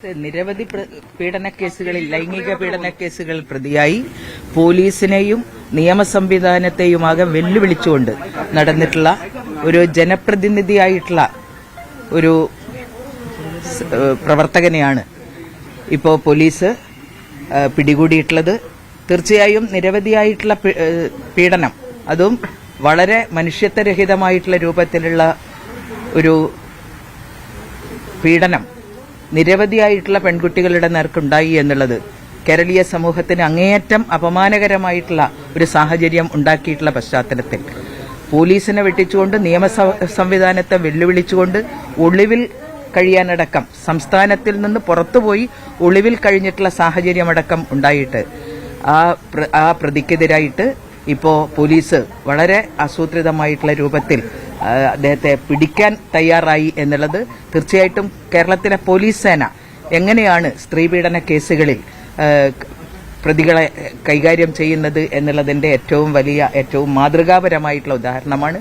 നിരവധി പീഡനക്കേസുകളിൽ ലൈംഗിക പീഡനക്കേസുകളിൽ പ്രതിയായി പോലീസിനെയും നിയമ സംവിധാനത്തെയുമാകെ വെല്ലുവിളിച്ചുകൊണ്ട് നടന്നിട്ടുള്ള ഒരു ജനപ്രതിനിധിയായിട്ടുള്ള ഒരു പ്രവർത്തകനെയാണ് ഇപ്പോൾ പോലീസ് പിടികൂടിയിട്ടുള്ളത്. തീർച്ചയായും നിരവധിയായിട്ടുള്ള പീഡനം, അതും വളരെ മനുഷ്യത്വരഹിതമായിട്ടുള്ള രൂപത്തിലുള്ള ഒരു പീഡനം നിരവധിയായിട്ടുള്ള പെൺകുട്ടികളുടെ നേർക്കുണ്ടായി എന്നുള്ളത് കേരളീയ സമൂഹത്തിന് അങ്ങേയറ്റം അപമാനകരമായിട്ടുള്ള ഒരു സാഹചര്യം ഉണ്ടാക്കിയിട്ടുള്ള പശ്ചാത്തലത്തിൽ പോലീസിനെ വെട്ടിച്ചുകൊണ്ട് നിയമ സംവിധാനത്തെ വെല്ലുവിളിച്ചുകൊണ്ട് ഒളിവിൽ കഴിയാനടക്കം, സംസ്ഥാനത്തിൽ നിന്ന് പുറത്തുപോയി ഒളിവിൽ കഴിഞ്ഞിട്ടുള്ള സാഹചര്യമടക്കം ഉണ്ടായിട്ട് ആ പ്രതിക്കെതിരായിട്ട് ഇപ്പോൾ പോലീസ് വളരെ ആസൂത്രിതമായിട്ടുള്ള രൂപത്തിൽ അദ്ദേഹത്തെ പിടിക്കാൻ തയ്യാറായി എന്നുള്ളത് തീർച്ചയായിട്ടും കേരളത്തിലെ പോലീസ് സേന എങ്ങനെയാണ് സ്ത്രീപീഡന കേസുകളിൽ പ്രതികളെ കൈകാര്യം ചെയ്യുന്നത് എന്നുള്ളതിന്റെ ഏറ്റവും മാതൃകാപരമായിട്ടുള്ള ഉദാഹരണമാണ്.